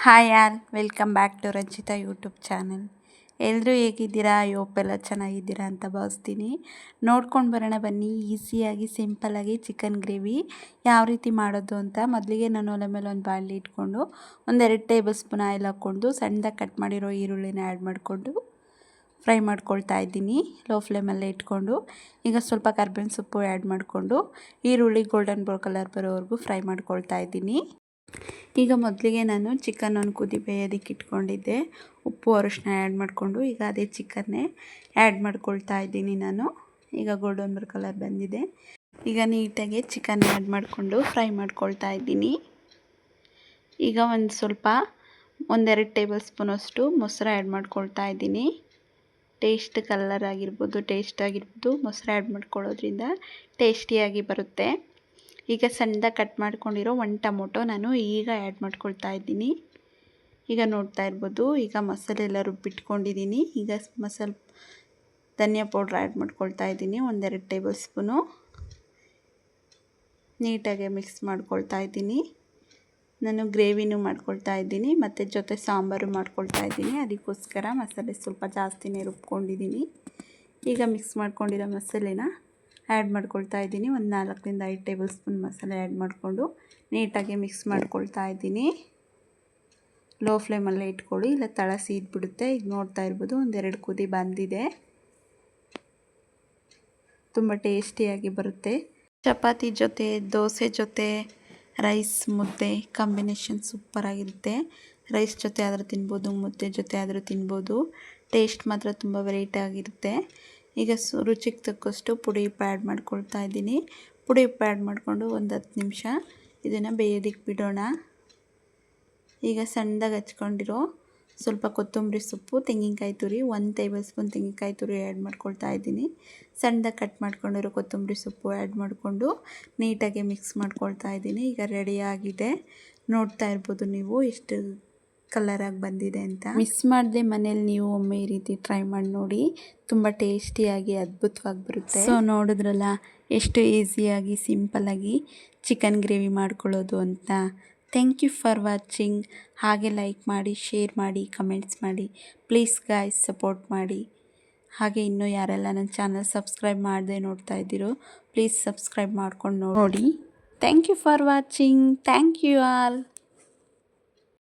Hi all, welcome back to Ranjitha YouTube channel. ಎಲ್ಲರೂ ಹೇಗಿದ್ದೀರಾ? ಎಲ್ಲ ಚೆನ್ನಾಗಿದ್ದೀರಾ ಅಂತ ಭಾವಿಸ್ತೀನಿ. ನೋಡ್ಕೊಂಡು ಬರೋಣ ಬನ್ನಿ. ಈಸಿಯಾಗಿ ಸಿಂಪಲ್ಲಾಗಿ ಚಿಕನ್ ಗ್ರೇವಿ ಯಾವ ರೀತಿ ಮಾಡೋದು ಅಂತ. ಮೊದಲಿಗೆ ನಾನು ಒಲೆ ಮೇಲೆ ಒಂದು ಬಾಣಲಿ ಇಟ್ಕೊಂಡು 1-2 ಟೇಬಲ್ ಸ್ಪೂನ್ ಆಯಿಲ್ ಹಾಕ್ಕೊಂಡು ಸಣ್ಣದಾಗಿ ಕಟ್ ಮಾಡಿರೋ ಈರುಳ್ಳಿನ ಆ್ಯಡ್ ಮಾಡಿಕೊಂಡು ಫ್ರೈ ಮಾಡ್ಕೊಳ್ತಾ ಇದ್ದೀನಿ ಲೋ ಫ್ಲೇಮಲ್ಲೇ ಇಟ್ಕೊಂಡು. ಈಗ ಸ್ವಲ್ಪ ಕರ್ಬೇವಿನ ಸೊಪ್ಪು ಆ್ಯಡ್ ಮಾಡಿಕೊಂಡು ಈರುಳ್ಳಿ ಗೋಲ್ಡನ್ ಬ್ರೌನ್ ಕಲರ್ ಬರೋವರೆಗೂ ಫ್ರೈ ಮಾಡ್ಕೊಳ್ತಾ ಇದ್ದೀನಿ. ಈಗ ಮೊದಲಿಗೆ ನಾನು ಚಿಕನ್ ಕುದಿ ಬೇಯೋದಕ್ಕೆ ಇಟ್ಕೊಂಡಿದ್ದೆ. ಉಪ್ಪು ಅರಿಶಿನ ಆ್ಯಡ್ ಮಾಡಿಕೊಂಡು ಈಗ ಅದೇ ಚಿಕನ್ನೇ ಆ್ಯಡ್ ಮಾಡ್ಕೊಳ್ತಾ ಇದ್ದೀನಿ ನಾನು. ಈಗ ಗೋಲ್ಡನ್ ಬ್ರೌನ್ ಕಲರ್ ಬಂದಿದೆ. ಈಗ ನೀಟಾಗಿ ಚಿಕನ್ ಆ್ಯಡ್ ಮಾಡಿಕೊಂಡು ಫ್ರೈ ಮಾಡ್ಕೊಳ್ತಾ ಇದ್ದೀನಿ. ಈಗ ಸ್ವಲ್ಪ 1-2 ಟೇಬಲ್ ಸ್ಪೂನಷ್ಟು ಮೊಸರು ಆ್ಯಡ್ ಮಾಡ್ಕೊಳ್ತಾ ಇದ್ದೀನಿ. ಟೇಸ್ಟ್ ಕಲರ್ ಆಗಿರ್ಬೋದು, ಟೇಸ್ಟ್ ಆಗಿರ್ಬೋದು, ಮೊಸರು ಆ್ಯಡ್ ಮಾಡ್ಕೊಳ್ಳೋದ್ರಿಂದ ಟೇಸ್ಟಿಯಾಗಿ ಬರುತ್ತೆ. ಈಗ ಸಣ್ಣದಾಗಿ ಕಟ್ ಮಾಡ್ಕೊಂಡಿರೋ 1 ಟೊಮೊಟೊ ನಾನು ಈಗ ಆ್ಯಡ್ ಮಾಡ್ಕೊಳ್ತಾ ಇದ್ದೀನಿ. ಈಗ ನೋಡ್ತಾ ಇರ್ಬೋದು, ಈಗ ಮಸಾಲೆ ಎಲ್ಲ ರುಬ್ಬಿಟ್ಕೊಂಡಿದ್ದೀನಿ. ಈಗ ಧನಿಯಾ ಪೌಡ್ರ್ ಆ್ಯಡ್ ಮಾಡ್ಕೊಳ್ತಾ ಇದ್ದೀನಿ 1-2 ಟೇಬಲ್ ಸ್ಪೂನು. ನೀಟಾಗಿ ಮಿಕ್ಸ್ ಮಾಡ್ಕೊಳ್ತಾ ಇದ್ದೀನಿ. ನಾನು ಗ್ರೇವಿನೂ ಮಾಡ್ಕೊಳ್ತಾ ಇದ್ದೀನಿ ಮತ್ತು ಜೊತೆ ಸಾಂಬಾರು ಮಾಡ್ಕೊಳ್ತಾ ಇದ್ದೀನಿ. ಅದಕ್ಕೋಸ್ಕರ ಮಸಾಲೆ ಸ್ವಲ್ಪ ಜಾಸ್ತಿನೇ ರುಬ್ಕೊಂಡಿದ್ದೀನಿ. ಈಗ ಮಿಕ್ಸ್ ಮಾಡ್ಕೊಂಡಿರೋ ಮಸಾಲೆನ ಆ್ಯಡ್ ಮಾಡ್ಕೊಳ್ತಾ ಇದ್ದೀನಿ. 4-5 ಟೇಬಲ್ ಸ್ಪೂನ್ ಮಸಾಲೆ ಆ್ಯಡ್ ಮಾಡಿಕೊಂಡು ನೀಟಾಗಿ ಮಿಕ್ಸ್ ಮಾಡ್ಕೊಳ್ತಾ ಇದ್ದೀನಿ. ಲೋ ಫ್ಲೇಮಲ್ಲೇ ಇಟ್ಕೊಳ್ಳಿ, ಇಲ್ಲ ತಳ ಸೀದ್ಬಿಡುತ್ತೆ. ಈಗ ನೋಡ್ತಾ ಇರ್ಬೋದು 1-2 ಕುದಿ ಬಂದಿದೆ. ತುಂಬ ಟೇಸ್ಟಿಯಾಗಿ ಬರುತ್ತೆ. ಚಪಾತಿ ಜೊತೆ, ದೋಸೆ ಜೊತೆ, ರೈಸ್ ಮುದ್ದೆ ಕಾಂಬಿನೇಷನ್ ಸೂಪರಾಗಿರುತ್ತೆ. ರೈಸ್ ಜೊತೆ ಆದರೂ ತಿನ್ಬೋದು, ಮುದ್ದೆ ಜೊತೆ ಆದರೂ ತಿನ್ಬೋದು. ಟೇಸ್ಟ್ ಮಾತ್ರ ತುಂಬ ವೆರೈಟಿ ಆಗಿರುತ್ತೆ. ಈಗ ರುಚಿಗೆ ತಕ್ಕಷ್ಟು ಪುಡಿ ಉಪ್ಪು ಆ್ಯಡ್ ಮಾಡ್ಕೊಳ್ತಾ ಇದ್ದೀನಿ. ಪುಡಿ ಉಪ್ಪು ಆ್ಯಡ್ ಮಾಡಿಕೊಂಡು 10 ನಿಮಿಷ ಇದನ್ನು ಬೇಯೋದಕ್ಕೆ ಬಿಡೋಣ. ಈಗ ಸಣ್ಣದಾಗಿ ಹಚ್ಕೊಂಡಿರೋ ಸ್ವಲ್ಪ ಕೊತ್ತಂಬರಿ ಸೊಪ್ಪು, ತೆಂಗಿನಕಾಯಿ ತುರಿ, 1 ಟೇಬಲ್ ಸ್ಪೂನ್ ತೆಂಗಿನಕಾಯಿ ತುರಿ ಆ್ಯಡ್ ಮಾಡ್ಕೊಳ್ತಾ ಇದ್ದೀನಿ. ಸಣ್ಣದಾಗಿ ಕಟ್ ಮಾಡ್ಕೊಂಡಿರೋ ಕೊತ್ತಂಬರಿ ಸೊಪ್ಪು ಆ್ಯಡ್ ಮಾಡಿಕೊಂಡು ನೀಟಾಗಿ ಮಿಕ್ಸ್ ಮಾಡ್ಕೊಳ್ತಾ ಇದ್ದೀನಿ. ಈಗ ರೆಡಿಯಾಗಿದೆ. ನೋಡ್ತಾ ಇರ್ಬೋದು ನೀವು ಎಷ್ಟು ಕಲರಾಗಿ ಬಂದಿದೆ ಅಂತ. ಮಿಸ್ ಮಾಡದೆ ಮನೇಲಿ ನೀವು ಒಮ್ಮೆ ಈ ರೀತಿ ಟ್ರೈ ಮಾಡಿ ನೋಡಿ. ತುಂಬ ಟೇಸ್ಟಿಯಾಗಿ ಅದ್ಭುತವಾಗಿ ಬರುತ್ತೆ. ಸೊ ನೋಡಿದ್ರಲ್ಲ ಎಷ್ಟು ಈಸಿಯಾಗಿ ಸಿಂಪಲ್ಲಾಗಿ ಚಿಕನ್ ಗ್ರೇವಿ ಮಾಡ್ಕೊಳ್ಳೋದು ಅಂತ. Thank you for watching. ಹಾಗೆ ಲೈಕ್ ಮಾಡಿ, ಶೇರ್ ಮಾಡಿ, ಕಮೆಂಟ್ಸ್ ಮಾಡಿ. ಪ್ಲೀಸ್ ಗಾಯ್ಸ್ ಸಪೋರ್ಟ್ ಮಾಡಿ. ಹಾಗೆ ಇನ್ನೂ ಯಾರೆಲ್ಲ ನನ್ನ ಚಾನಲ್ ಸಬ್ಸ್ಕ್ರೈಬ್ ಮಾಡದೆ ನೋಡ್ತಾ ಇದ್ದೀರೋ ಪ್ಲೀಸ್ ಸಬ್ಸ್ಕ್ರೈಬ್ ಮಾಡ್ಕೊಂಡು ನೋಡಿ. Thank you for watching. Thank you all.